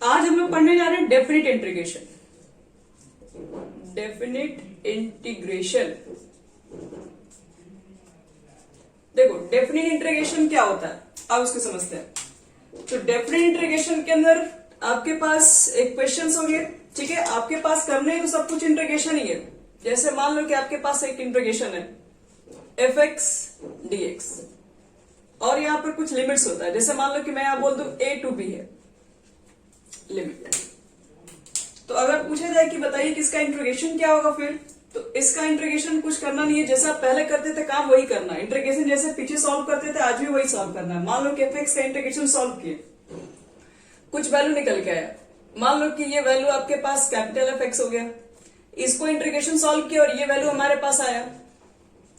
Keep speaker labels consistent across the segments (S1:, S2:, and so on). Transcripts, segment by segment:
S1: आज हम लोग पढ़ने जा रहे हैं डेफिनिट इंटीग्रेशन। डेफिनिट इंटीग्रेशन, देखो डेफिनिट इंटीग्रेशन क्या होता है अब उसको समझते हैं। तो डेफिनिट इंटीग्रेशन के अंदर आपके पास एक क्वेश्चन हो गए, ठीक है। आपके पास करने तो सब कुछ इंटीग्रेशन ही है। जैसे मान लो कि आपके पास एक इंटीग्रेशन है fx dx और यहां पर कुछ लिमिट्स होता है। जैसे मान लो कि मैं यहां बोल दूं a to b है लिमिट। तो अगर पूछा जाए कि बताइए कि इसका इंटीग्रेशन क्या होगा, फिर तो इसका इंटीग्रेशन कुछ करना नहीं है, जैसा पहले करते थे काम वही करना है। इंटीग्रेशन जैसे पीछे सॉल्व करते थे आज भी वही सॉल्व करना है। मान लो कि fx का इंटीग्रेशन सॉल्व किए, कुछ वैल्यू निकल के आया। मान लो कि ये वैल्यू आपके पास कैपिटल fx हो गया, इसको इंटीग्रेशन सॉल्व किया और ये वैल्यू हमारे पास आया।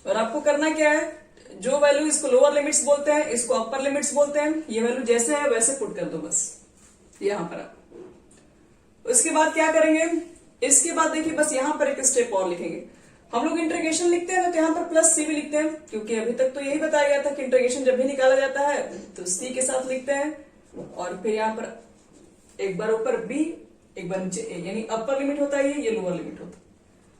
S1: और आपको करना क्या है, जो वैल्यू इसको लोअर लिमिट्स बोलते हैं इसको अपर लिमिट्स बोलते हैं। ये वैल्यू जैसे है वैसे पुट कर दो बस यहां पर आप। उसके बाद क्या करेंगे, इसके बाद देखिए बस यहां पर एक स्टेप और लिखेंगे। हम लोग इंटीग्रेशन लिखते हैं ना तो यहां पर प्लस सी भी लिखते हैं, क्योंकि अभी तक तो यही बताया गया था कि इंटीग्रेशन जब भी निकाला जाता है तो सी के साथ लिखते हैं और फिर यहां पर एक बार ऊपर बी एक बार नीचे ए, यानी अपर लिमिट होता है ये लोअर लिमिट होता है।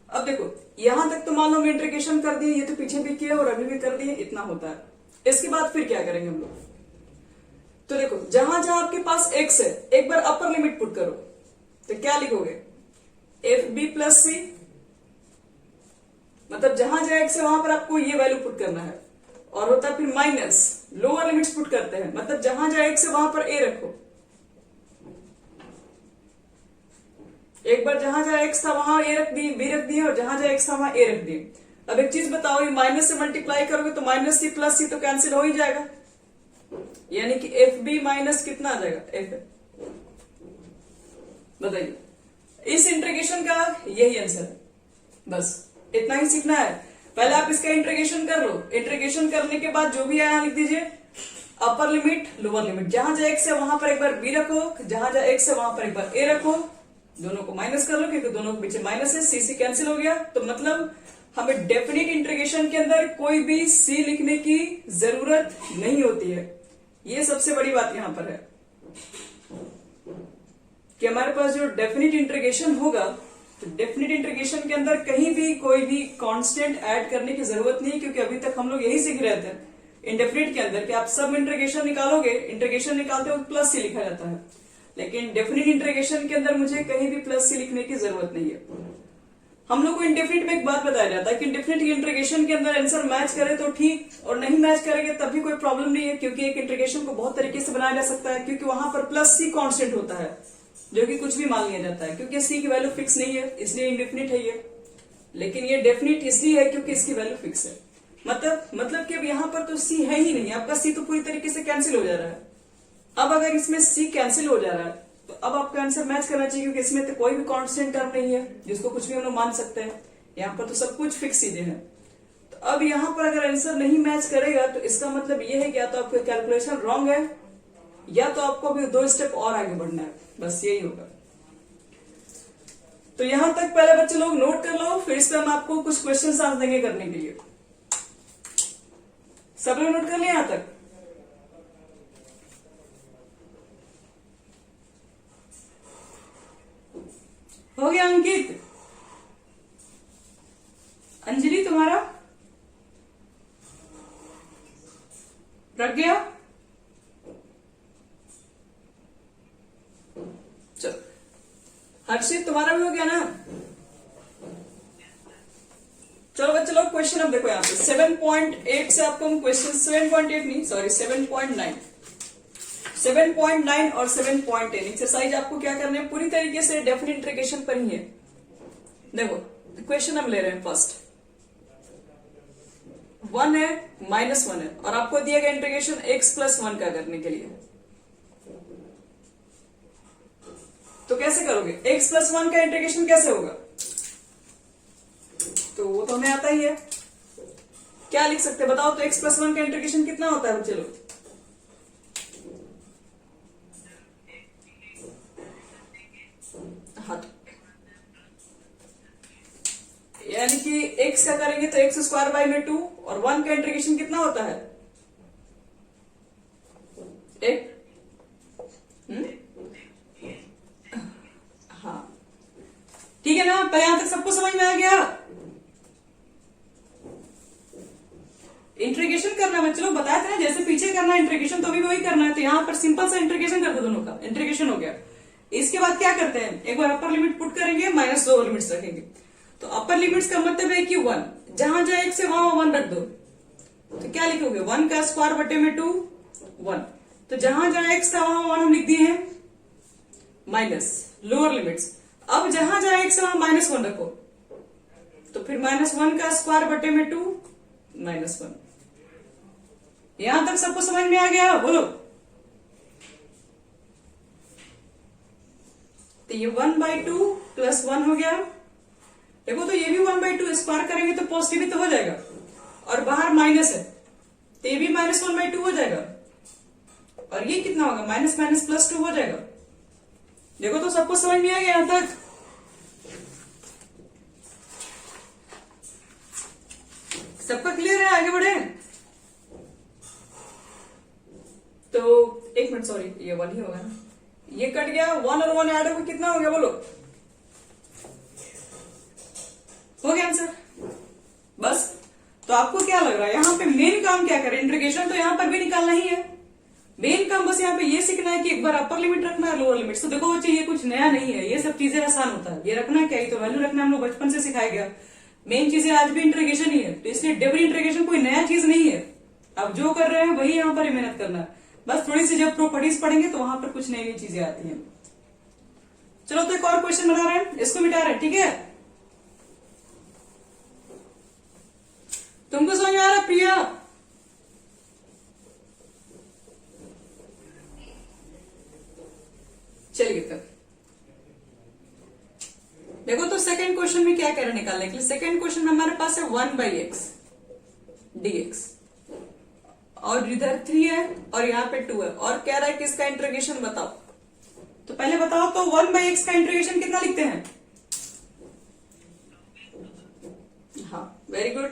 S1: अब देखो यहां तक तो मान लो इंटीग्रेशन कर दिए, ये तो पीछे भी किया और अभी भी कर दिए, इतना होता है। इसके बाद फिर क्या करेंगे हम लोग, तो देखो जहां जहां आपके पास x है एक बार अपर लिमिट पुट करो, तो क्या लिखोगे एफ बी प्लस सी, मतलब जहां जहां x है वहां पर आपको ये वैल्यू पुट करना है। और होता है फिर माइनस लोअर लिमिट्स पुट करते हैं, मतलब जहां जहां x है वहां पर a रखो। एक बार जहां जहां x था वहां a रख दी, b रख दिए, और जहां जहां x था वहां a रख दिए। अब एक चीज बताओ, ये माइनस से मल्टीप्लाई करोगे तो माइनस सी प्लस सी तो कैंसिल हो ही जाएगा, यानी कि एफ बी माइनस कितना आ जाएगा एफ। बताइए इस इंटीग्रेशन का यही आंसर है। बस इतना ही सीखना है। पहले आप इसका इंटीग्रेशन कर लो, इंटीग्रेशन करने के बाद जो भी आया लिख दीजिए अपर लिमिट लोअर लिमिट। जहां जहां x है वहां पर एक बार b रखो, जहां जहां x है वहां पर एक बार a रखो, दोनों को माइनस कर लो क्योंकि दोनों के पीछे माइनस है, सी कैंसिल हो गया। तो मतलब हमें डेफिनिट इंटीग्रेशन के अंदर कोई भी सी लिखने की जरूरत नहीं होती है। ये सबसे बड़ी बात यहां पर है कि हमारे पास जो डेफिनिट इंटीग्रेशन होगा तो डेफिनिट इंटीग्रेशन के अंदर कहीं भी कोई भी कांस्टेंट ऐड करने की जरूरत नहीं है, क्योंकि अभी तक हम लोग यही सीख रहे थे इंडेफिनिट के अंदर कि आप सब इंटीग्रेशन निकालोगे, इंटीग्रेशन निकालते वक्त प्लस सी लिखा जाता है, लेकिन डेफिनिट इंटीग्रेशन के अंदर मुझे कहीं भी प्लस सी लिखने की जरूरत नहीं है। हम लोग को इंडेफिनिट में एक बात बताया जाता है कि इंडेफिनिट इंटीग्रेशन के अंदर आंसर मैच करे तो ठीक, और नहीं मैच करेंगे तब भी कोई प्रॉब्लम नहीं है, क्योंकि एक इंटीग्रेशन को बहुत तरीके से बनाया जा सकता है, क्योंकि वहां पर प्लस सी कांस्टेंट होता है जो कि कुछ भी मान लिया जाता है, क्योंकि सी की वैल्यू फिक्स नहीं है इसलिए इंडेफिनिट है ये। लेकिन ये डेफिनिट इसलिए है क्योंकि इसकी वैल्यू फिक्स है। मतलब कि अब यहां पर तो सी है ही नहीं, आपका सी तो पूरी तरीके से कैंसिल हो जा रहा है। अब अगर इसमें सी कैंसिल हो जा रहा है तो अब आपका आंसर मैच करना चाहिए, क्योंकि इसमें तो कोई भी कांस्टेंट टर्म नहीं है जिसको कुछ भी हम लोग मान सकते हैं। यहाँ पर तो सब कुछ फिक्स चीजें हैं। तो अब यहाँ पर अगर आंसर नहीं मैच करेगा तो इसका मतलब ये है कि या तो आपका कैलकुलेशन रॉन्ग है या तो आपको अभी 2 स्टेप और आगे बढ़ना है, बस यही होगा। तो यहां तक पहले बच्चे लोग नोट कर लो, फिर इस पर हम आपको कुछ क्वेश्चन आंसर देंगे करने के लिए। सब लोग नोट कर लिया यहां तक? हो गया अंकित? अंजलि तुम्हारा प्रज्ञा? चलो हर्षित तुम्हारा भी हो गया ना? चलो बच्चे लोग क्वेश्चन अब देखो यहाँ पे 7.8 से आपको हम क्वेश्चन 7.8 नहीं सॉरी 7.9 और 7.10 एक्सरसाइज आपको क्या करना है, पूरी तरीके से डेफिनिट इंटीग्रेशन पर ही है। देखो क्वेश्चन हम ले रहे हैं फर्स्ट 1 है -1 है और आपको दिया गया इंटीग्रेशन x + 1 का करने के लिए। तो कैसे करोगे, x + 1 का इंटीग्रेशन कैसे होगा, तो वो तो हमें आता ही है। क्या लिख सकते हैं बताओ, तो x + 1 का इंटीग्रेशन कितना होता है? चलो हाँ, यानी कि x का करेंगे तो x² में 2 और 1 का इंटीग्रेशन कितना होता है? एक है ना, पर यहां तक सबको समझ में आ गया। इंटीग्रेशन करना मैं चलो बताया था ना, जैसे पीछे करना है इंटीग्रेशन तो भी वही करना है। तो यहां पर सिंपल सा इंटीग्रेशन करते दोनों का, इंटीग्रेशन हो गया। इसके बाद क्या करते हैं, एक बार अपर लिमिट पुट करेंगे, माइनस लोअर लिमिट्स रखेंगे। तो अपर लिमिट्स का मतलब है कि 1, जहां जहां एक से वहां 1 रख दो। तो क्या लिखोगे, 1 का स्क्वायर बटे में 2, 1। तो जहां जहां एक्स था वहां 1 हम लिख दिए हैं, माइनस लोअर लिमिट्स। अब जहां जहां एक्स है वहां -1 रखो, तो फिर -1 का स्क्वायर बटे में 2, -1। यहां तक सबको समझ में आ गया, बोलो। तो ये 1/2 प्लस 1 हो गया। देखो तो ये भी 1/2 स्क्वायर करेंगे तो पॉजिटिव ही तो हो जाएगा, और बाहर माइनस है तो ये भी -1/2 हो जाएगा। और ये कितना होगा, माइनस माइनस प्लस 2 हो जाएगा। देखो तो सबको समझ में आ गया यहां तक। सबका क्लियर है, आगे बढ़े। तो एक मिनट, सॉरी ये 1 ही होगा ना, ये कट गया, 1 और 1 ऐड होकर कितना हो गया, बोलो। हो गया आंसर, बस। तो आपको क्या लग रहा है यहाँ पे मेन काम क्या करें, इंटीग्रेशन तो यहाँ पर भी निकालना ही है। मेन काम बस यहाँ पे ये सीखना है कि एक बार अपर लिमिट रखना है, लोअर लिमिट। तो देखो बच्चे ये कुछ नया नहीं है, ये सब चीजें आसान होता है। ये रखना क्या, ये तो वैल्यू रखना हम लोग बचपन से सिखाया गया। मेन चीजें आज भी इंटीग्रेशन ही है, तो इसलिए डेबिट इंटीग्रेशन कोई नया चीज नहीं है। अब जो कर रहे हैं वही यहाँ पर मेहनत करना है। बस थोड़ी सी जब प्रॉपर्टीज पढ़ेंगे तो वहां पर कुछ नई नई चीजें आती हैं। चलो तो एक और क्वेश्चन बना रहे हैं, इसको मिटा रहे हैं, ठीक है। तुमको समझ में आ रहा है प्रिया? चलिए तक देखो तो सेकंड क्वेश्चन में क्या कह रहे हैं निकालने के लिए। सेकंड क्वेश्चन में हमारे पास है 1/x dx, और इधर 3 है और यहाँ पे 2 है, और कह रहा है कि इसका इंटीग्रेशन बताओ। तो पहले बताओ तो 1/x का इंटीग्रेशन कितना लिखते हैं? हाँ वेरी गुड,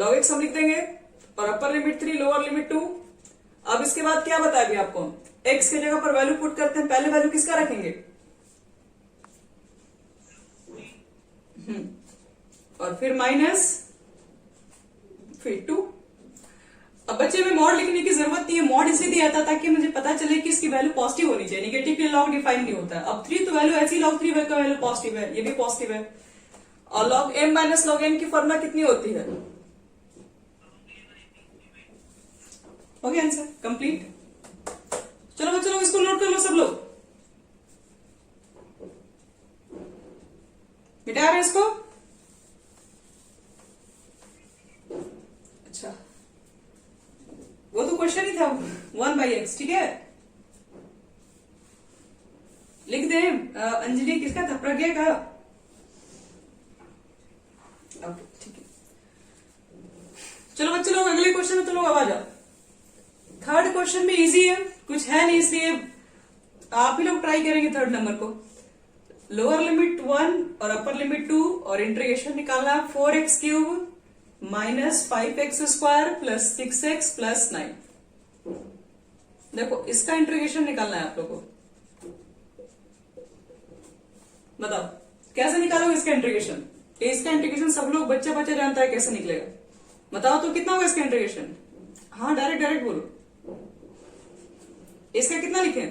S1: log x हम लिख देंगे, और अपर लिमिट 3 लोअर लिमिट 2। अब इसके बाद क्या बताया अभी आपको, x के जगह पर वैल्यू पुट करते हैं। पहले वैल्यू किसका रखेंगे, और फिर माइनस, फिर 2। अब बच्चे में मॉड लिखने की जरूरत नहीं है, मॉड इसलिए दिया था ताकि मुझे पता चले कि इसकी वैल्यू पॉजिटिव होनी चाहिए, निगेटिव के लॉग डिफाइन नहीं होता है। अब 3 तो वैल्यू ऐसी, log 3 का वैल्यू पॉजिटिव है, ये भी पॉजिटिव है। और log m minus log n की फॉर्मूला कितनी होती है? हो गया आंसर कंप्लीट। चलो बच्चों लोग इसको नोट कर लो सब लोग, मिटा रहे इसको। अच्छा वो तो क्वेश्चन ही था 1/x, ठीक है। लिख दे अंजलि, किसका था, प्रज्ञा का? ओके ठीक है। चलो बच्चे लोग अगले क्वेश्चन में तो लोग आवाज आओ। थर्ड क्वेश्चन में इजी है, कुछ है नहीं, इसलिए आप ही लोग ट्राई करेंगे थर्ड नंबर को। लोअर लिमिट 1 और अपर लिमिट 2, और इंटीग्रेशन निकालना 4x³ minus 5x² plus 6x plus 9। देखो इसका इंटीग्रेशन निकालना है आप लोगों को। बताओ कैसे निकालोगे इसका इंटीग्रेशन? इसका इंटीग्रेशन सब लोग बच्चा बच्चा जानता है कैसे निकलेगा। बताओ तो कितना होगा इसका इंटीग्रेशन? हाँ डायरेक्ट बोलो। इसका कितना लिखे?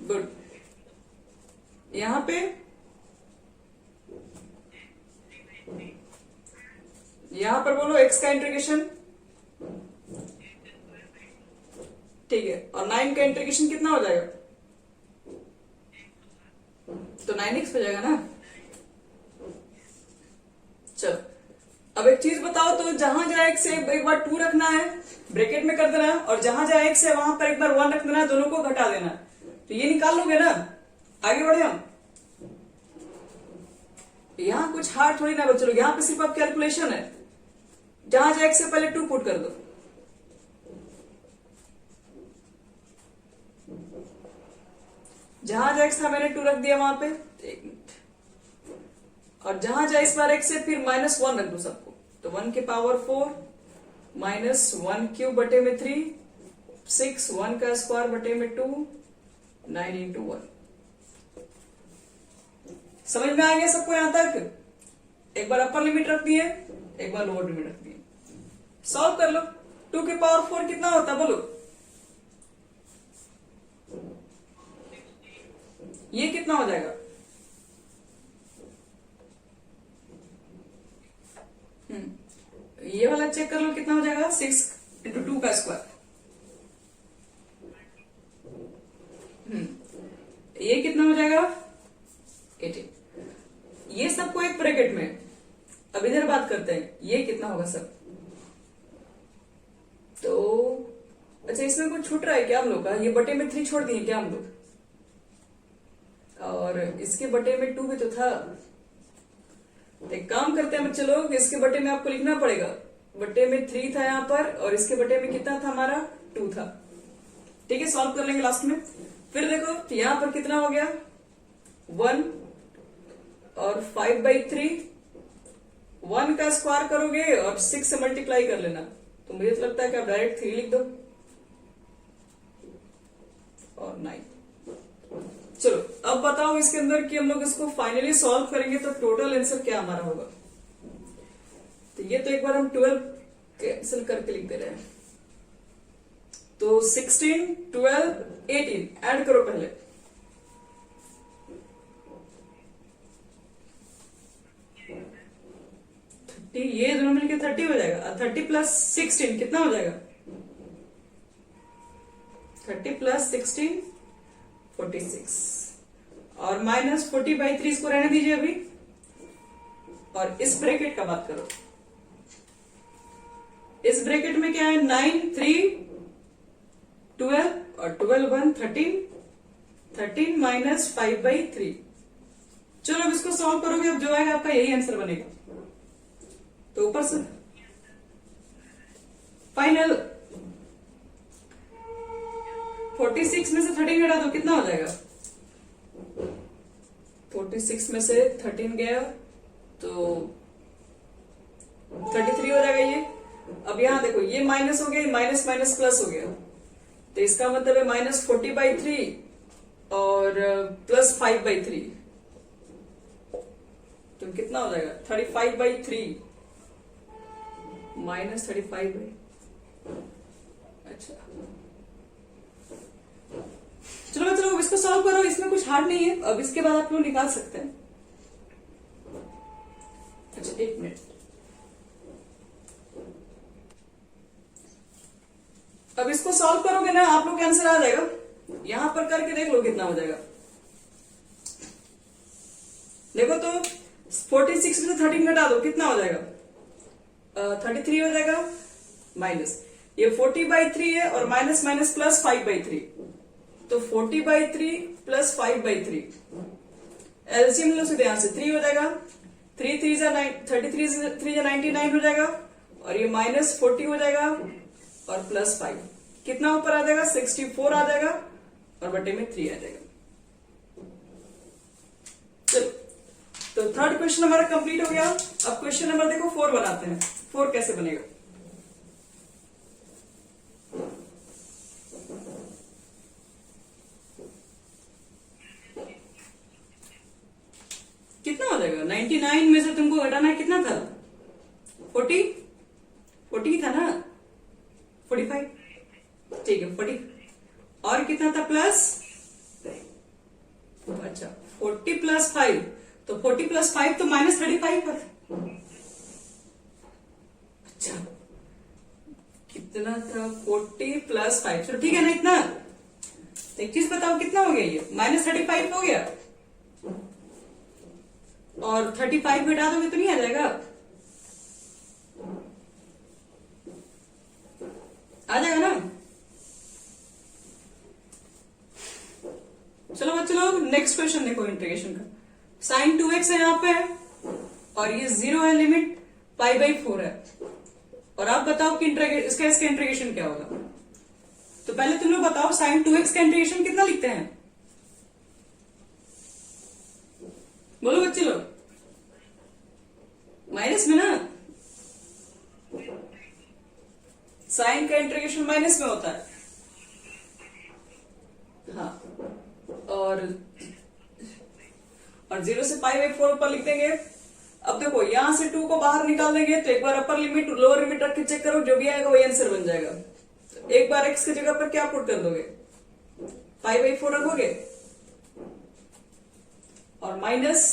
S1: गुड। यहां पे बोलो x का इंटीग्रेशन, ठीक है। और 9 का इंटीग्रेशन कितना हो जाएगा? तो 9x हो जाएगा ना। चलो अब एक चीज बताओ तो, जहां जहां x है एक बार 2 रखना है, ब्रैकेट में कर देना है, और जहां जहां x है वहां पर एक बार 1 रख देना है, दोनों को घटा देना है। तो ये निकाल लोगे ना। आगे बढ़े हम। यहां कुछ हार्ड थोड़ी ना बच्चों लोग, यहां पे सिर्फ अब कैलकुलेशन है। जहां जहां x से पहले 2 पुट कर दो। जहां जहां x था मैंने 2 रख दिया वहां पे, एक मिनट। और जहां जहां इस बार x से फिर -1 रख दो सबको। तो 1 की पावर 4 माइनस 1³ बटे में 3 6 1 का स्क्वायर बटे में 2 9 इंटू 1। समझ में आ गया सबको यहां तक? एक बार अपर लिमिट रख दी है, एक बार लोअर लिमिट रख दी है। सॉल्व कर लो। 2 की पावर 4 कितना होता है बोलो? ये कितना हो जाएगा? ये वाला चेक कर लो कितना हो जाएगा? 6 इंटू 2 का स्क्वायर। ये कितना हो जाएगा? 18। ये सबको एक ब्रैकेट में। अब इधर बात करते हैं, ये कितना होगा सब? तो अच्छा, इसमें कुछ छूट रहा है क्या हम लोग का? ये बटे में 3 छोड़ दिए क्या हम लोग? और इसके बटे में 2 भी तो था। एक काम करते हैं बच्चे लोग, इसके बटे में आपको लिखना पड़ेगा। बटे में 3 था यहाँ पर, और इसके बटे में कितना था हमारा? 2 था। ठीक है, सॉल्व कर लेंगे लास्ट में। फिर देखो तो यहां पर कितना हो गया? 1 और 5/3। 1 का स्क्वायर करोगे और 6 से मल्टीप्लाई कर लेना, तो मुझे तो लगता है कि आप डायरेक्ट 3 लिख दो और 9। चलो अब बताओ इसके अंदर कि हम लोग इसको फाइनली सॉल्व करेंगे तो टोटल आंसर क्या हमारा होगा? तो ये तो एक बार हम 12 कैंसिल करके लिख दे रहे हैं। तो 16 12 18 ऐड करो पहले। ये दोनों मिलकर 30 हो जाएगा। 30 प्लस 16 कितना हो जाएगा? 30 प्लस 16 46, और माइनस 40/3 इसको रहने दीजिए अभी। और इस ब्रैकेट का बात करो। इस ब्रैकेट में क्या है? 9 3 12 और 12 1 13। 13 माइनस 5/3। चलो अब इसको सॉल्व करोगे, अब जो आएगा आपका यही आंसर बनेगा। तो ऊपर से फाइनल 46 में से 13 घटा दो, कितना हो जाएगा? 46 में से 13 गया तो 33 हो जाएगा ये। अब यहां देखो, ये माइनस हो गया, माइनस माइनस प्लस हो गया, तो इसका मतलब है माइनस 40/3 और प्लस 5/3, तो कितना हो जाएगा? 35/3 माइनस 35। अच्छा चलो चलो इसको सॉल्व करो, इसमें कुछ हार्ड नहीं है। अब इसके बाद आप लोग निकाल सकते हैं। अच्छा 1 मिनट, अब इसको सॉल्व करोगे ना, आप लोग का आंसर आ जाएगा। यहां पर करके देख लो कितना हो जाएगा। देखो तो 46 में से 13 घटा दो, कितना हो जाएगा? 33 हो जाएगा। माइनस ये 40/3 है और माइनस माइनस प्लस 5/3, तो 40/3 प्लस 5/3 एलसीएम लो सीधे यहां से 3 हो जाएगा। 3 3 जा 33 3 जा 99 हो जाएगा, और ये माइनस 40 हो जाएगा और प्लस 5 कितना ऊपर आ जाएगा? 64 आ जाएगा, और बटे में 3 आ जाएगा। चलो तो थर्ड क्वेश्चन हमारा कंप्लीट हो गया। अब क्वेश्चन नंबर देखो 4 बनाते हैं। 4 कैसे बनेगा? कितना हो जाएगा? 99 में से तुमको घटाना है, कितना था? 40 था ना? 45, ठीक है 40, और कितना था? प्लस, अच्छा 40 प्लस 5, तो 40 प्लस 5 तो माइनस 35 पर। अच्छा कितना था? 40 प्लस 5, चलो ठीक है ना इतना। एक चीज बताओ कितना हो गया? ये माइनस 35 हो गया, और 35 घटा दोगे तो नहीं आ जाएगा? आ जाएगा ना? चलो बच्चों लोग नेक्स्ट क्वेश्चन देखो इंटीग्रेशन का। साइन 2x है यहाँ पे, और ये 0 है, लिमिट π/4 है, और आप बताओ कि इसका इंटीग्रेशन क्या होगा। तो पहले तुम लोग बताओ साइन 2x का इंटीग्रेशन कितना लिखते हैं? बोलो बच्चे लोग। माइनस में ना, साइन का इंटीग्रेशन माइनस में होता है, और 0 से पाई बाई 4 ऊपर लिख देंगे। अब देखो यहां से 2 को बाहर निकाल देंगे तो एक बार अपर लिमिट लोअर लिमिट रख के चेक करो, जो भी आएगा वही आंसर बन जाएगा। तो एक बार x की जगह पर क्या पुट कर दोगे, पाई बाई 4 रखोगे और माइनस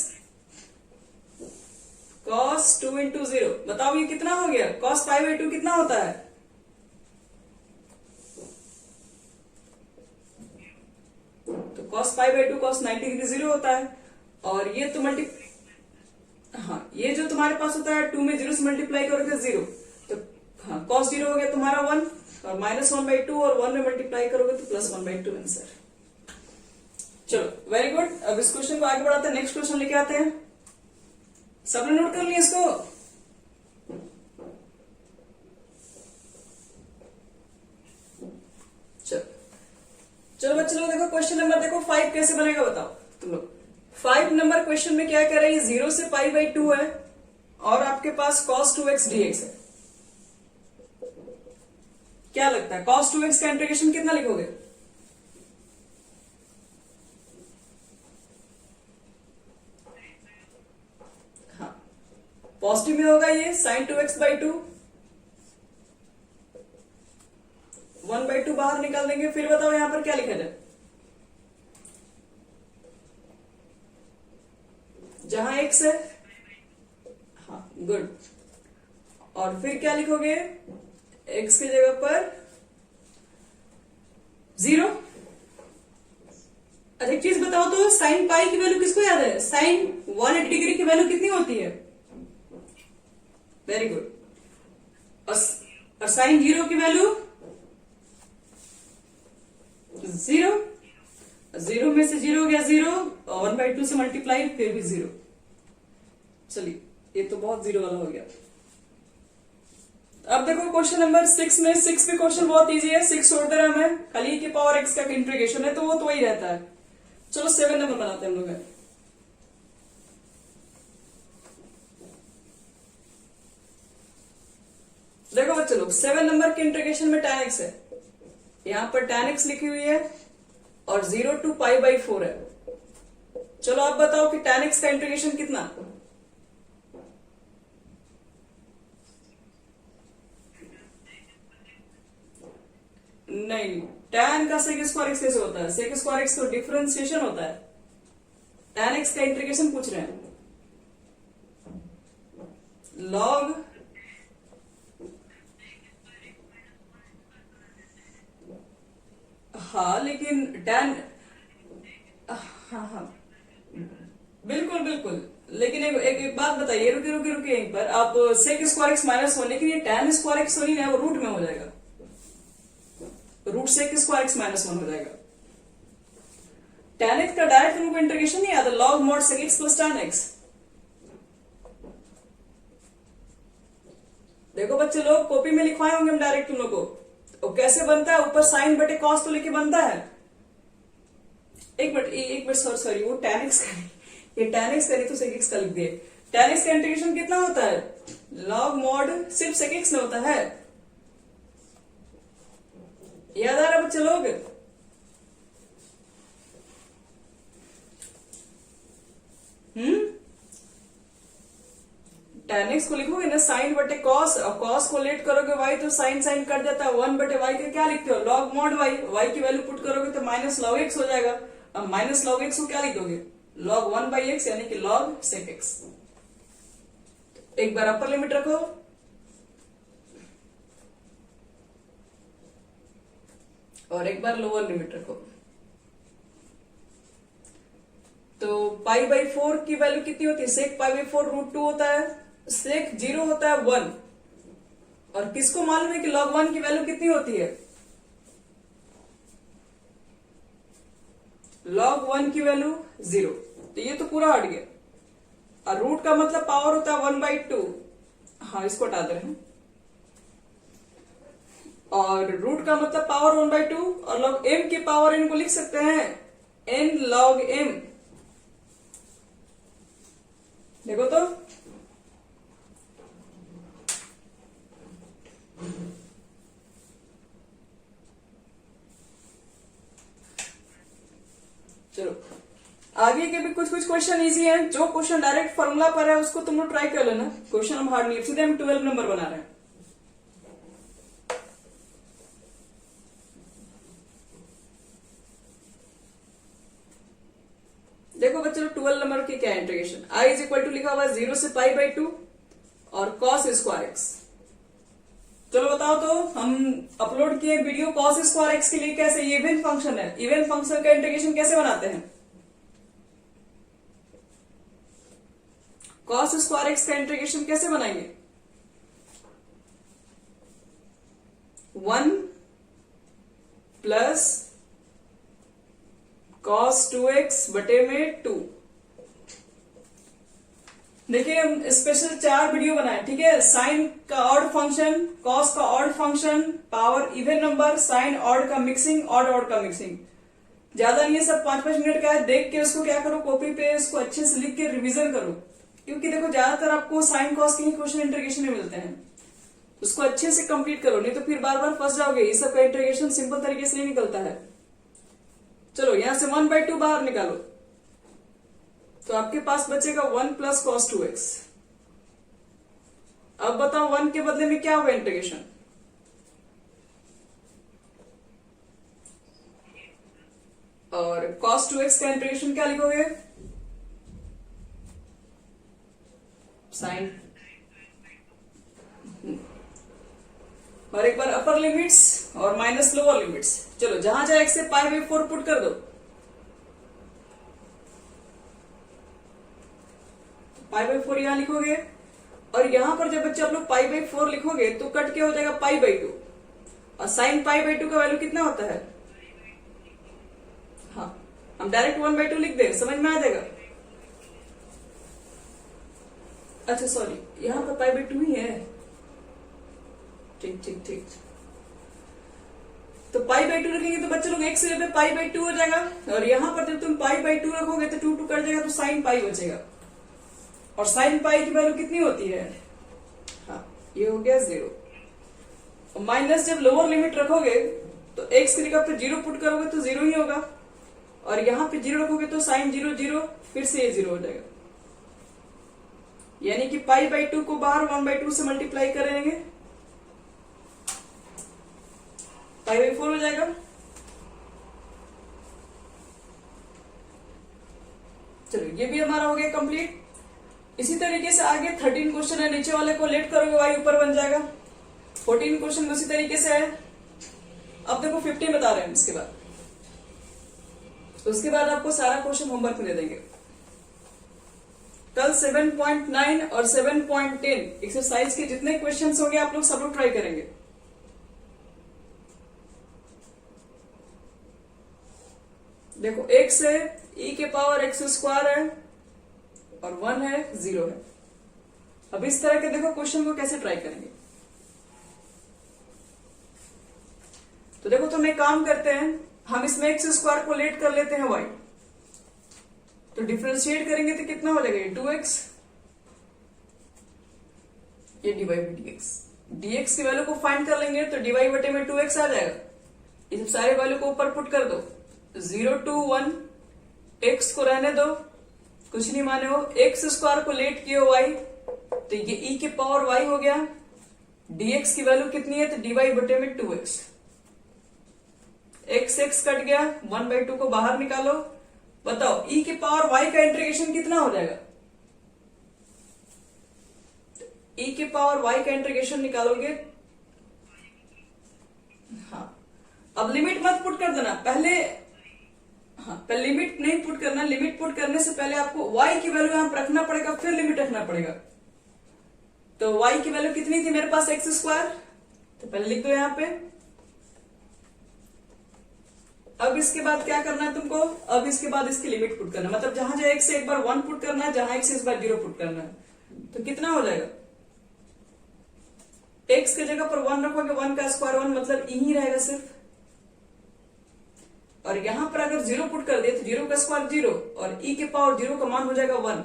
S1: cos 2 इंटू 0। बताओ ये कितना हो गया, cos पाई बाई 2 कितना होता है, तो cos pi by 2 cos 90 degree 0 होता है। और ये तो हाँ ये जो तुम्हारे पास होता है 2 में 0 से मल्टीप्लाई करोगे 0, तो हाँ cos 0 हो गया तुम्हारा 1 और माइनस 1/2 और 1 में मल्टीप्लाई करोगे तो प्लस 1/2 आंसर। चलो वेरी गुड। अब इस क्वेश्चन को आगे बढ़ाते हैं, नेक्स्ट क्वेश्चन लेके आते हैं। सबने नोट कर लिया इसको, चलो बच्चे लोग देखो क्वेश्चन नंबर देखो 5 कैसे बनेगा बताओ तुम लोग। 5 नंबर क्वेश्चन में क्या कर रहे हैं, 0 से पाई बाई 2 है और आपके पास cos 2x dx है। क्या लगता है cos 2x का इंटीग्रेशन कितना लिखोगे, हाँ पॉजिटिव में होगा ये sin 2x/2, 1/2 बाहर निकाल देंगे। फिर बताओ यहां पर क्या लिखा जाए, जहां x है, हाँ गुड। और फिर क्या लिखोगे, x की जगह पर 0। अच्छा एक चीज बताओ तो साइन पाई की वैल्यू किसको याद है, साइन 180 डिग्री की वैल्यू कितनी होती है, वेरी गुड। और साइन 0 की वैल्यू 0, 0 में से 0 हो गया 0 और 1/2 से मल्टीप्लाई फिर भी 0। चलिए ये तो बहुत 0 वाला हो गया। अब देखो क्वेश्चन नंबर 6 में, 6 भी क्वेश्चन बहुत इजी है, 6 छोड़ दे रहा हमें, खाली की पावर x का इंटीग्रेशन है तो वो तो वही रहता है। चलो 7 नंबर बनाते हैं हम लोग। देखो बच्चे लोग 7 नंबर के इंटीग्रेशन में tan x है, यहां पर tan x लिखी हुई है और 0 to पाई बाई 4 है। चलो आप बताओ कि tan x का इंटीग्रेशन कितना, नहीं tan का sec स्क्वायर x कैसे होता है, sec स्क्वायर x तो डिफरेंशिएशन होता है, tan x का इंटीग्रेशन पूछ रहे हैं। log हाँ लेकिन tan, हाँ बिल्कुल बिल्कुल, लेकिन एक बात बताइए, रुके रुके रुके यहीं पर, आप sec स्क्वायर x माइनस 1, लेकिन ये tan स्क्वायर x तो नहीं है, वो रूट में हो जाएगा, root sec square x minus 1 हो जाएगा। tan x का डायरेक्ट तुमको इंटीग्रेशन नहीं आता, log mod sec x plus tan x। देखो बच्चे लोग कॉपी में लिखवाए होंगे हम डायरेक्ट तुम लोग को, और कैसे बनता है, ऊपर साइन बटे कॉस तो लेके बनता है। एक मिनट सॉरी वो tan x का, ये tan x का नहीं तो sec x का लिख दिए। tan x का इंटीग्रेशन कितना होता है, log mod सिर्फ sec x में होता है, याद आ रहा बच्चे लोग। tan x को लिखोगे ना साइन बटे कॉस, और कॉस को लेट करोगे y तो साइन साइन कट जाता है, 1 बटे y का क्या लिखते हो, log mod y, y की वैल्यू पुट करोगे तो माइनस log x हो जाएगा। अब माइनस log x को क्या लिखोगे, log 1/x यानी कि log sec x। एक बार अपर लिमिट रखो और एक बार लोअर लिमिट रखो, तो पाई बाई 4 की वैल्यू कितनी होती है, सेक पाई बाई 4 रूट 2 होता है, सेक 0 होता है 1, और किसको मालूम है कि log 1 की वैल्यू कितनी होती है, log 1 की वैल्यू 0, तो ये तो पूरा हट गया। और रूट का मतलब पावर होता है 1/2, हाँ इसको हटा दे रहे हैं, और रूट का मतलब पावर 1/2, और log m की पावर n को लिख सकते हैं n log m। देखो तो चलो आगे के भी कुछ कुछ क्वेश्चन इजी हैं। जो क्वेश्चन डायरेक्ट फॉर्मूला पर है उसको तुम लोग ट्राई कर लेना। क्वेश्चन हम हार्ड नहीं, सीधे हम 12 नंबर बना रहे हैं। देखो बच्चों 12 नंबर की क्या integration, i is equal to लिखा हुआ है 0 से पाई बाई 2 और कॉस स्क्वायर एक्स। चलो बताओ तो, हम अपलोड किए वीडियो कॉस स्क्वायर एक्स के लिए कैसे, ये इवन फंक्शन है, इवन फंक्शन का इंटीग्रेशन कैसे बनाते हैं। कॉस स्क्वायर एक्स का इंटीग्रेशन कैसे बनाएंगे, 1 प्लस cos 2x बटे में 2। देखिए हम स्पेशल 4 वीडियो बनाए, ठीक है। साइन का ऑड फंक्शन, कॉस का odd function, power even number, sine odd का मिक्सिंग, ऑड का मिक्सिंग। ज्यादा नहीं है, सब 5-5 मिनट का है। देख के उसको क्या करो, कॉपी पे इसको अच्छे से लिख के रिवीजन करो, क्योंकि देखो ज्यादातर आपको साइन कॉस के ही क्वेश्चन इंटीग्रेशन में मिलते हैं। उसको अच्छे से कंप्लीट करो, नहीं तो फिर बार बार फंस जाओगे। ये सब का इंटीग्रेशन सिंपल तरीके से नहीं निकलता है। चलो यहां से 1/2 बाहर निकालो तो आपके पास बचेगा 1 प्लस कॉस 2x। अब बताओ 1 के बदले में क्या होगा इंटीग्रेशन, और cos 2x का इंटीग्रेशन क्या लिखोगे, साइन। और एक बार अपर लिमिट्स और माइनस लोअर लिमिट्स। चलो जहां जहां x से पाई बाई 4 पुट कर दो, पाई बाई 4 यहां लिखोगे, और यहां पर जब बच्चे आप लोग पाई बाई 4 लिखोगे तो कट क्या हो जाएगा, पाई बाई 2। और साइन पाई बाई 2 का वैल्यू कितना होता है, हाँ हम डायरेक्ट 1/2 लिख दें, समझ में आ जाएगा। अच्छा सॉरी, यहां पर पाई बाई 2 ही है, ठीक ठीक ठीक। तो पाई बाई 2 रखेंगे तो बच्चे लोग एक से जगह पे पाई बाई 2 हो जाएगा, और यहां पर जब तुम पाई बाई 2 रखोगे तो 2 कट जाएगा, तो साइन पाई बचेगा। और साइन पाई की वैल्यू कितनी होती है, हाँ ये हो गया 0। और माइनस जब लोअर लिमिट रखोगे तो x की जगह पे 0 पुट करोगे तो 0 ही होगा, और यहां पे 0 रखोगे तो साइन 0 0, फिर से ये 0 हो जाएगा। यानी कि पाई बाई 2 को बाहर 1/2 से मल्टीप्लाई करेंगे, पाई बाई 4 हो जाएगा। चलो ये भी हमारा हो गया कंप्लीट। इसी तरीके से आगे 13 क्वेश्चन है, नीचे वाले को लेट करोगे y ऊपर बन जाएगा। 14 क्वेश्चन उसी तरीके से है। अब देखो 15 बता रहे हैं इसके बाद, उसके बाद आपको सारा क्वेश्चन होमवर्क में दे देंगे। कल 7.9 और 7.10 एक्सरसाइज के जितने क्वेश्चन होंगे आप लोग सब लोग ट्राई करेंगे। देखो 1 से e के पावर x स्क्वायर है और 1 है, 0 है। अब इस तरह के देखो क्वेश्चन को कैसे ट्राई करेंगे। तो देखो तो हम एक काम करते हैं, हम इसमें x स्क्वायर को लेट कर लेते हैं y, तो डिफरेंशिएट करेंगे तो कितना हो जाएगा, 2x, ये dy बाई dx। dx की वैल्यू को फाइंड कर लेंगे तो dy बटे में 2x आ जाएगा। ये सब सारे वैल्यू को ऊपर पुट कर दो, 0 to 1, x को रहने दो, कुछ नहीं माने हो, x स्क्वायर को लेट किए y, तो ये e के पावर y हो गया। dx की वैल्यू कितनी है, तो dy बटे में 2x। x कट गया, 1/2 को बाहर निकालो। बताओ e के पावर y का इंटीग्रेशन कितना हो जाएगा, e के पावर y का इंटीग्रेशन निकालोगे, हाँ अब लिमिट मत पुट कर देना पहले, हाँ पहले लिमिट नहीं पुट करना। लिमिट पुट करने से पहले आपको y की वैल्यू यहां पर रखना पड़ेगा, फिर लिमिट रखना पड़ेगा। तो y की वैल्यू कितनी थी मेरे पास, x स्क्वायर, तो पहले लिख दो यहां पे। अब इसके बाद क्या करना है तुमको, अब इसके बाद इसकी लिमिट पुट करना, मतलब जहां जहां x से एक बार 1 पुट करना है, जहां x से इस बार 0 पुट करना है, तो कितना हो जाएगा, x की जगह पर 1 रखोगे, 1 का स्क्वायर 1 मतलब e ही रहेगा सिर्फ। और यहां पर अगर 0 पुट कर दिए तो 0 का स्क्वायर 0, और e के पावर 0 का मान हो जाएगा 1।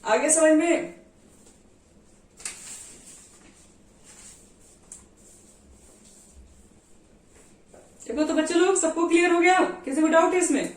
S1: आगे समझ में, देखो तो बच्चे लोग सबको क्लियर हो गया, किसी को डाउट है इसमें?